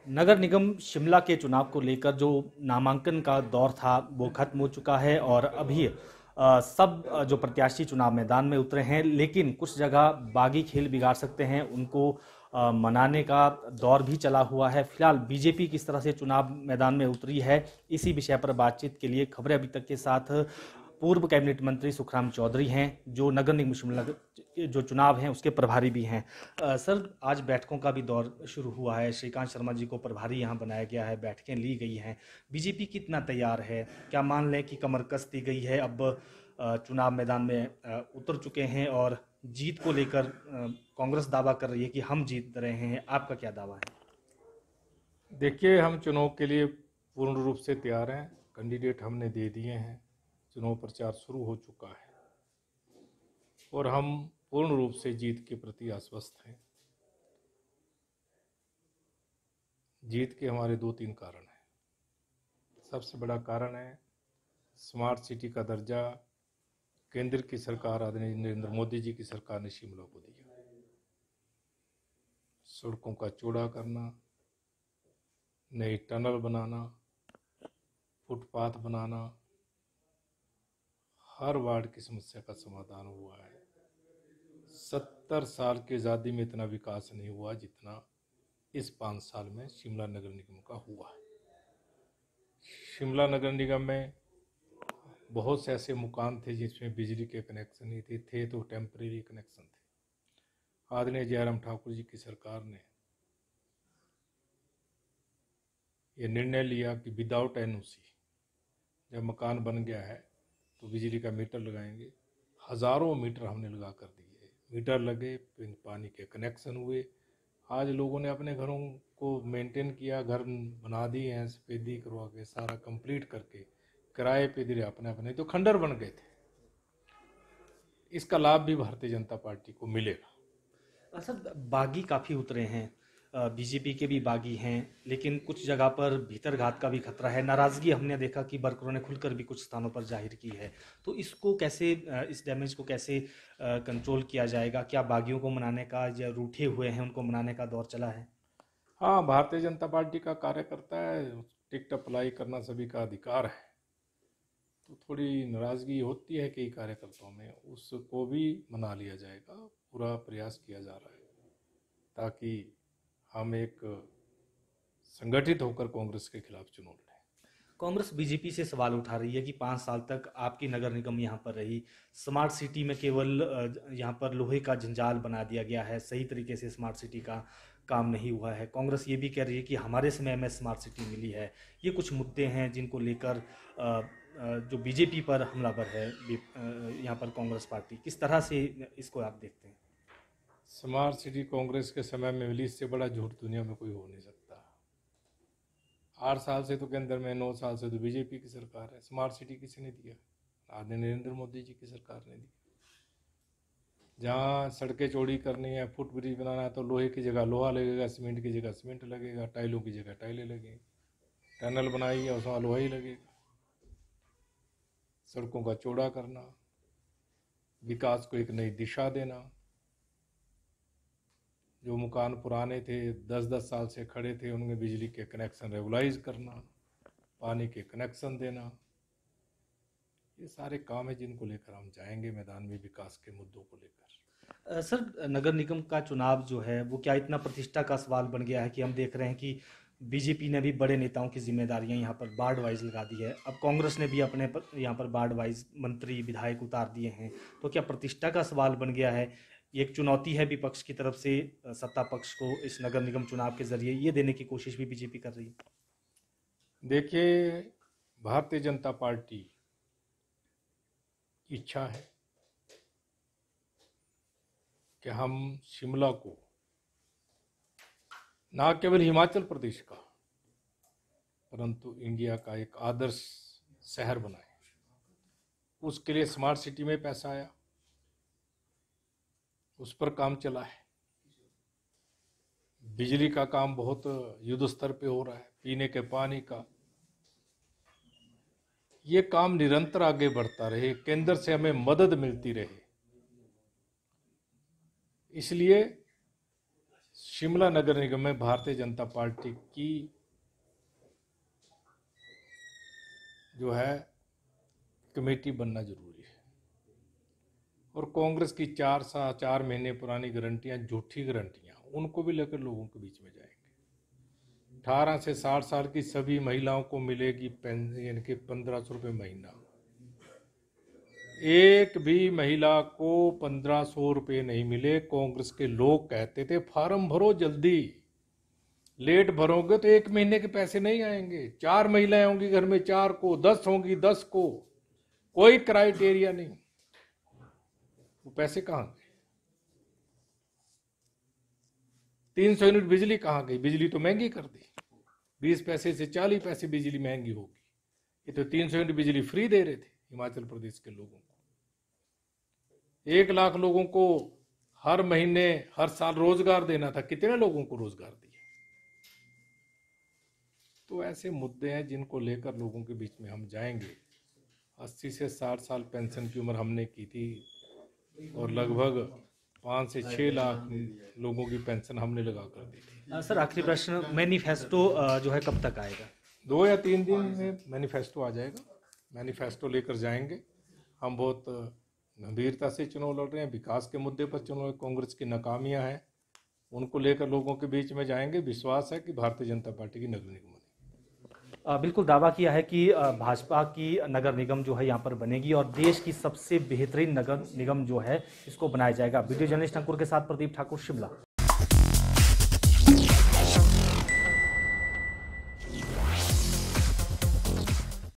नगर निगम शिमला के चुनाव को लेकर जो नामांकन का दौर था वो खत्म हो चुका है और अभी सब जो प्रत्याशी चुनाव मैदान में उतरे हैं, लेकिन कुछ जगह बागी खेल बिगाड़ सकते हैं, उनको मनाने का दौर भी चला हुआ है। फिलहाल बीजेपी किस तरह से चुनाव मैदान में उतरी है, इसी विषय पर बातचीत के लिए खबरें अभी तक के साथ पूर्व कैबिनेट मंत्री सुखराम चौधरी हैं, जो नगर निगम शिमला के जो चुनाव हैं उसके प्रभारी भी हैं। सर, आज बैठकों का भी दौर शुरू हुआ है। श्रीकांत शर्मा जी को प्रभारी यहाँ बनाया गया है, बैठकें ली गई हैं। बीजेपी कितना तैयार है? क्या मान लें कि कमर कस दी गई है, अब चुनाव मैदान में उतर चुके हैं और जीत को लेकर कांग्रेस दावा कर रही है कि हम जीत रहे हैं, आपका क्या दावा है? देखिए, हम चुनाव के लिए पूर्ण रूप से तैयार हैं। कैंडिडेट हमने दे दिए हैं, चुनाव प्रचार शुरू हो चुका है और हम पूर्ण रूप से जीत के प्रति आश्वस्त हैं। जीत के हमारे 2-3 कारण हैं। सबसे बड़ा कारण है स्मार्ट सिटी का दर्जा केंद्र की सरकार आदरणीय नरेंद्र मोदी जी की सरकार ने शिमला को दिया। सड़कों का चौड़ा करना, नई टनल बनाना, फुटपाथ बनाना, हर वार्ड की समस्या का समाधान हुआ है। 70 साल की आज़ादी में इतना विकास नहीं हुआ जितना इस 5 साल में शिमला नगर निगम का हुआ है। शिमला नगर निगम में बहुत से ऐसे मकान थे जिसमें बिजली के कनेक्शन नहीं थे तो टेम्परेरी कनेक्शन थे। आदरणीय जयराम ठाकुर जी की सरकार ने ये निर्णय लिया कि विदाउट एनओसी जब मकान बन गया है तो बिजली का मीटर लगाएंगे। हज़ारों मीटर हमने लगा कर दिए, मीटर लगे, पानी के कनेक्शन हुए। आज लोगों ने अपने घरों को मेंटेन किया, घर बना दिए हैं, सफेदी करवा के सारा कंप्लीट करके किराए पे दे रहे अपने अपने, तो खंडर बन गए थे। इसका लाभ भी भारतीय जनता पार्टी को मिलेगा। सर, बागी काफ़ी उतरे हैं, बीजेपी के भी बागी हैं, लेकिन कुछ जगह पर भीतरघात का भी खतरा है। नाराज़गी हमने देखा कि वर्करों ने खुलकर भी कुछ स्थानों पर जाहिर की है। तो इसको कैसे, इस डैमेज को कैसे कंट्रोल किया जाएगा? क्या बागियों को मनाने का, या रूठे हुए हैं उनको मनाने का दौर चला है? हाँ, भारतीय जनता पार्टी का कार्यकर्ता है, टिकट अप्लाई करना सभी का अधिकार है। तो थोड़ी नाराज़गी होती है कई कार्यकर्ताओं में, उसको भी मना लिया जाएगा। पूरा प्रयास किया जा रहा है ताकि हम एक संगठित होकर कांग्रेस के खिलाफ चुनाव लड़ें। कांग्रेस बीजेपी से सवाल उठा रही है कि 5 साल तक आपकी नगर निगम यहाँ पर रही, स्मार्ट सिटी में केवल यहाँ पर लोहे का जंजाल बना दिया गया है, सही तरीके से स्मार्ट सिटी का काम नहीं हुआ है। कांग्रेस ये भी कह रही है कि हमारे समय में स्मार्ट सिटी मिली है। ये कुछ मुद्दे हैं जिनको लेकर जो बीजेपी पर हमलावर है यहाँ पर कांग्रेस पार्टी, किस तरह से इसको आप देखते हैं? स्मार्ट सिटी कांग्रेस के समय में मिली, इससे बड़ा झूठ दुनिया में कोई हो नहीं सकता। 8 साल से तो केंद्र में, 9 साल से तो बीजेपी की सरकार है। स्मार्ट सिटी किसने दिया? आदरणीय नरेंद्र मोदी जी की सरकार ने दी। जहाँ सड़कें चौड़ी करनी है, फुट ब्रिज बनाना है, तो लोहे की जगह लोहा लगेगा, सीमेंट की जगह सीमेंट लगेगा, टाइलों की जगह टाइलें लगेंगी। टनल बनाई है, उसमें लोहा ही लगेगा। सड़कों का चौड़ा करना, विकास को एक नई दिशा देना, जो मकान पुराने थे 10-10 साल से खड़े थे उनमें बिजली के कनेक्शन रेगुलाइज करना, पानी के कनेक्शन देना, ये सारे काम है जिनको लेकर हम जाएंगे मैदान में विकास के मुद्दों को लेकर। सर, नगर निगम का चुनाव जो है वो क्या इतना प्रतिष्ठा का सवाल बन गया है कि हम देख रहे हैं कि बीजेपी ने भी बड़े नेताओं की जिम्मेदारियां यहाँ पर वार्ड वाइज लगा दी है, अब कांग्रेस ने भी अपने यहाँ पर वार्ड वाइज मंत्री विधायक उतार दिए हैं। तो क्या प्रतिष्ठा का सवाल बन गया है? ये एक चुनौती है विपक्ष की तरफ से, सत्ता पक्ष को इस नगर निगम चुनाव के जरिए ये देने की कोशिश भी बीजेपी कर रही है। देखिए, भारतीय जनता पार्टी की इच्छा है कि हम शिमला को न केवल हिमाचल प्रदेश का परंतु इंडिया का एक आदर्श शहर बनाए। उसके लिए स्मार्ट सिटी में पैसा आया, उस पर काम चला है। बिजली का काम बहुत युद्ध स्तर पे हो रहा है, पीने के पानी का। ये काम निरंतर आगे बढ़ता रहे, केंद्र से हमें मदद मिलती रहे, इसलिए शिमला नगर निगम में भारतीय जनता पार्टी की जो है कमेटी बनना जरूरी है। और कांग्रेस की 4 महीने पुरानी गारंटियां, झूठी गारंटियां, उनको भी लेकर लोगों के बीच में जाएंगे। 18 से 60 साल की सभी महिलाओं को मिलेगी पेंशन, यानी कि 1500 रुपये महीना। एक भी महिला को 1500 रुपये नहीं मिले। कांग्रेस के लोग कहते थे फार्म भरो जल्दी, लेट भरोगे तो 1 महीने के पैसे नहीं आएंगे। 4 महिलाएं होंगी घर में, 4 को, 10 होंगी 10 को, कोई क्राइटेरिया नहीं। वो पैसे कहां गए? 300 यूनिट बिजली कहां गई? बिजली तो महंगी कर दी, 20 पैसे से 40 पैसे बिजली महंगी होगी। ये तो 300 यूनिट बिजली फ्री दे रहे थे हिमाचल प्रदेश के लोगों को। 1 लाख लोगों को हर महीने हर साल रोजगार देना था, कितने लोगों को रोजगार दिया? तो ऐसे मुद्दे हैं जिनको लेकर लोगों के बीच में हम जाएंगे। 80 से 60 साल पेंशन की उम्र हमने की थी और लगभग 5 से 6 लाख लोगों की पेंशन हमने लगा कर दी थी। सर आखिरी प्रश्न, मैनिफेस्टो जो है कब तक आएगा? 2 या 3 दिन में मैनिफेस्टो आ जाएगा। मैनिफेस्टो लेकर जाएंगे। हम बहुत गंभीरता से चुनाव लड़ रहे हैं, विकास के मुद्दे पर चुनाव, कांग्रेस की नाकामियां हैं उनको लेकर लोगों के बीच में जाएंगे। विश्वास है कि भारतीय जनता पार्टी की नगर निगम बनेगी। बिल्कुल दावा किया है कि भाजपा की नगर निगम जो है यहाँ पर बनेगी और देश की सबसे बेहतरीन नगर निगम जो है इसको बनाया जाएगा। वीडियो जर्नलिस्ट अंकुर के साथ प्रदीप ठाकुर, शिमला।